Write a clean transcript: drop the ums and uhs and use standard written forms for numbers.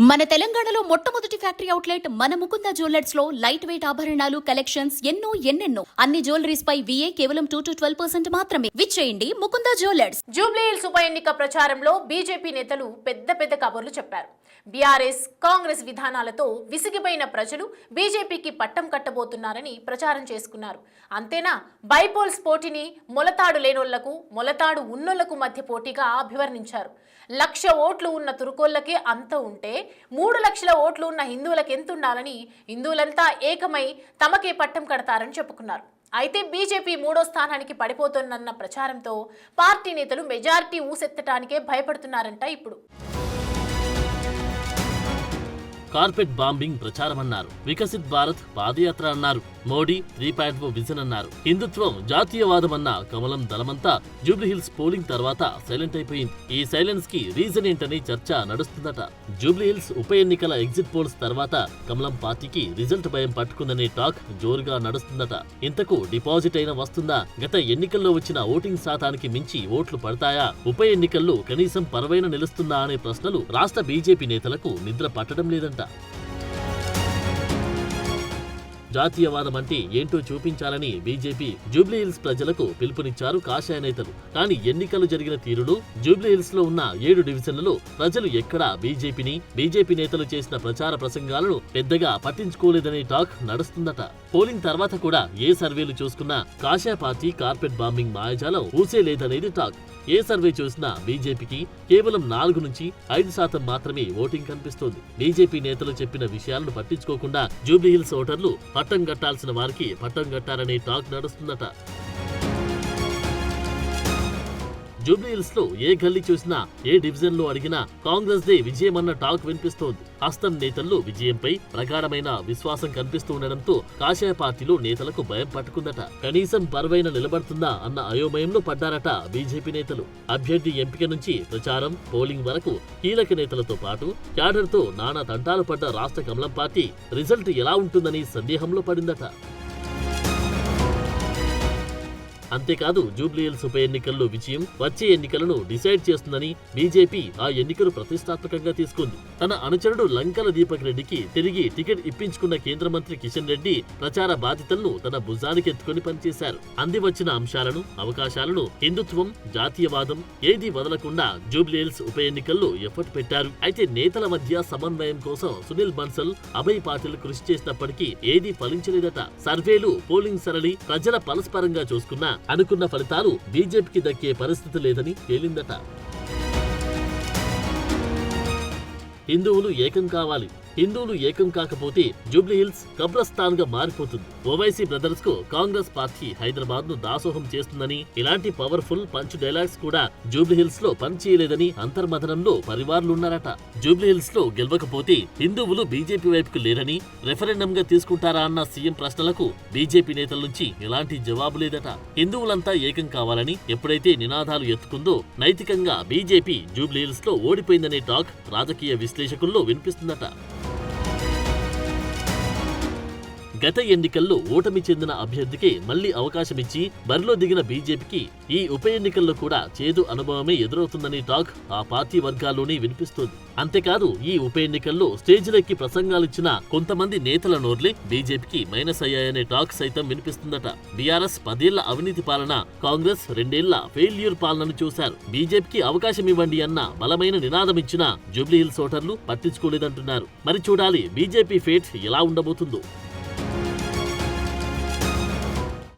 మన తెలంగాణలో మొట్టమొదటి ఫ్యాక్టరీ అవుట్లెట్ మన ముకుంద జ్యువెలర్స్ లో లైట్ వెయిట్ ఆభరణాలు కలెక్షన్స్ ఎన్నెన్నో అన్ని జ్యువెలరీస్ పై VA కేవలం 2 to 12% మాత్రమే. విచ్చేయండి ముకుంద జ్యువెలర్స్. జూబ్లీ హిల్స్ ఉప ఎన్నిక ప్రచారంలో బీజేపీ నేతలు పెద్ద కబుర్లు చెప్పారు. బీఆర్ఎస్ కాంగ్రెస్ విధానాలతో విసిగిపోయిన ప్రజలు బీజేపీకి పట్టం కట్టబోతున్నారని ప్రచారం చేసుకున్నారు. అంతేనా, బైపోల్స్ పోటీని మొలతాడు లేనోళ్లకు మొలతాడు ఉన్నోళ్లకు మధ్య పోటీగా అభివర్ణించారు. 1,00,000 ఓట్లు ఉన్న తురుకోళ్లకే అంత ఉంటే 3 లక్షల ఓట్లు ఉన్న హిందువులకు ఎంత ఉండాలని హిందువులంతా ఏకమై తమకే పట్టం కడతారని చెప్పుకున్నారు. అయితే బీజేపీ 3వ స్థానానికి పడిపోతోందన్న ప్రచారంతో పార్టీ నేతలు మెజారిటీ ఊసెత్తటానికే భయపడుతున్నారంట. ఇప్పుడు కార్పెట్ బాంబింగ్ ప్రచారం అన్నారు, వికసిత్ భారత్ పాదయాత్ర అన్నారు, మోడీ 3.0 విజన్ అన్నారు, హిందుత్వం జాతీయవాదం అన్న కమలం దళమంతా జూబ్లీహిల్స్ పోలింగ్ తర్వాత సైలెంట్ అయిపోయింది. ఈ సైలెన్స్ కి రీజన్ ఏంటని చర్చ నడుస్తుందట. జూబ్లీహిల్స్ ఉప ఎన్నికల ఎగ్జిట్ పోల్స్ తర్వాత కమలం పార్టీకి రిజల్ట్ భయం పట్టుకుందనే టాక్ జోరుగా నడుస్తుందట. ఇంతకు డిపాజిట్ అయిన వస్తుందా? గత ఎన్నికల్లో వచ్చిన ఓటింగ్ శాతానికి మించి ఓట్లు పడతాయా? ఉప ఎన్నికల్లో కనీసం పరవైన నిలుస్తుందా అనే ప్రశ్నలు రాష్ట్ర బీజేపీ నేతలకు నిద్ర పట్టడం లేదంట. జాతీయవాదం అంటే ఏంటో చూపించాలని బీజేపీ జూబ్లీహిల్స్ ప్రజలకు పిలుపునిచ్చారు కాషాయ నేతలు. కానీ ఎన్నికలు జరిగిన తీరులో జూబ్లీహిల్స్ లో ఉన్న 7 డివిజన్లలో ప్రజలు ఎక్కడా బీజేపీ నేతలు చేసిన ప్రచార ప్రసంగాలను పెద్దగా పట్టించుకోలేదనే టాక్ నడుస్తుందట. పోలింగ్ తర్వాత కూడా ఏ సర్వేలు చూసుకున్నా కాషాయ పార్టీ కార్పెట్ బాంబింగ్ మాయాజాలం ఊసే లేదనేది టాక్. ఏ సర్వే చూసినా బీజేపీకి కేవలం 4 నుంచి 5% మాత్రమే ఓటింగ్ కనిపిస్తోంది. బీజేపీ నేతలు చెప్పిన విషయాలను పట్టించుకోకుండా జూబ్లీహిల్స్ ఓటర్లు పట్టం కట్టాల్సిన వారికి పట్టం కట్టారనే టాక్ నడుస్తుందట. జూబ్లీహిల్స్ లో ఏ గల్లీ చూసినా ఏ డివిజన్ లో అడిగినా కాంగ్రెస్ దే విజయమన్న టాక్ వినిపిస్తోంది. హస్తం నేతల్లో విజయంపై ప్రగాఢమైన విశ్వాసం కనిపిస్తుండటంతో కాషాయ పార్టీలో నేతలకు భయం పట్టుకుందట. కనీసం పరువైన నిలబడుతుందా అన్న అయోమయంలో పడ్డారట బీజేపీ నేతలు. అభ్యర్థి ఎంపిక నుంచి ప్రచారం, పోలింగ్ వరకు కీలక నేతలతో పాటు క్యాడర్ తో నానా తంటాలు పడ్డ రాష్ట్ర కమలం పార్టీ రిజల్ట్ ఎలా ఉంటుందని సందేహంలో పడిందట. అంతేకాదు, జూబ్లీహిల్స్ ఉప ఎన్నికల్లో విజయం వచ్చే ఎన్నికలను డిసైడ్ చేస్తుందని బీజేపీ ఆ ఎన్నికలు ప్రతిష్టాత్మకంగా తీసుకుంది. తన అనుచరుడు లంకల దీపక్ రెడ్డికి తిరిగి టికెట్ ఇప్పించుకున్న కేంద్ర మంత్రి కిషన్ రెడ్డి ప్రచార బాధ్యతలను తన భుజానికి ఎత్తుకుని పనిచేశారు. అంది వచ్చిన అంశాలను, అవకాశాలను హిందుత్వం, జాతీయవాదం ఏదీ వదలకుండా జూబ్లీహిల్స్ ఉప ఎన్నికల్లో ఎఫర్ట్ పెట్టారు. అయితే నేతల మధ్య సమన్వయం కోసం సునీల్ బన్సల్, అభయ్ పాటిల్ కృషి చేసినప్పటికీ ఏదీ ఫలించలేదట. సర్వేలు, పోలింగ్ సరళి ప్రజల పరస్పరంగా చూసుకున్నా అనుకున్న ఫలితాలు బీజేపీకి దక్కే పరిస్థితి లేదని తేలిందట. హిందువులు ఏకం కావాలి. హిందువులు ఏకం కాకపోతే జూబ్లీహిల్స్ కబ్రస్థాన్ గా మారిపోతుంది. ఓవైసీ బ్రదర్స్ కు కాంగ్రెస్ పార్టీ హైదరాబాద్ ను దాసోహం చేస్తుందని, ఇలాంటి పవర్ఫుల్ పంచ్ డైలాగ్స్ కూడా జూబ్లీహిల్స్ లో పనిచేయలేదని అంతర్మథనంలో పరివార్లున్నారట. జూబ్లీహిల్స్ లో గెలవకపోతే హిందువులు బీజేపీ వైపుకు లేరని రెఫరెండం గా తీసుకుంటారా అన్న సీఎం ప్రశ్నలకు బీజేపీ నేతల నుంచి ఎలాంటి జవాబు లేదట. హిందువులంతా ఏకం కావాలని ఎప్పుడైతే నినాదాలు ఎత్తుకుందో నైతికంగా బీజేపీ జూబ్లీహిల్స్ లో ఓడిపోయిందనే టాక్ రాజకీయ విశ్లేషకుల్లో వినిపిస్తుందట. గత ఎన్నికల్లో ఓటమి చెందిన అభ్యర్థికి మళ్లీ అవకాశమిచ్చి బరిలో దిగిన బీజేపీకి ఈ ఉప ఎన్నికల్లో కూడా చేదు అనుభవమే ఎదురవుతుందని టాక్ ఆ పార్టీ వర్గాల్లోనే వినిపిస్తోంది. అంతేకాదు, ఈ ఉప ఎన్నికల్లో స్టేజ్లెక్కి ప్రసంగాలిచ్చిన కొంతమంది నేతల నోర్లే బీజేపీకి మైనస్ అయ్యాయనే టాక్ సైతం వినిపిస్తుందట. బీఆర్ఎస్ 10 ఏళ్ల అవినీతి పాలన, కాంగ్రెస్ 2 ఏళ్ల ఫెయిల్యూర్ పాలనను చూశారు. బీజేపీకి అవకాశం ఇవ్వండి అన్న బలమైన నినాదమిచ్చిన జూబ్లీహిల్స్ ఓటర్లు పట్టించుకోలేదంటున్నారు. మరి చూడాలి బీజేపీ ఫేట్ ఎలా ఉండబోతుందో.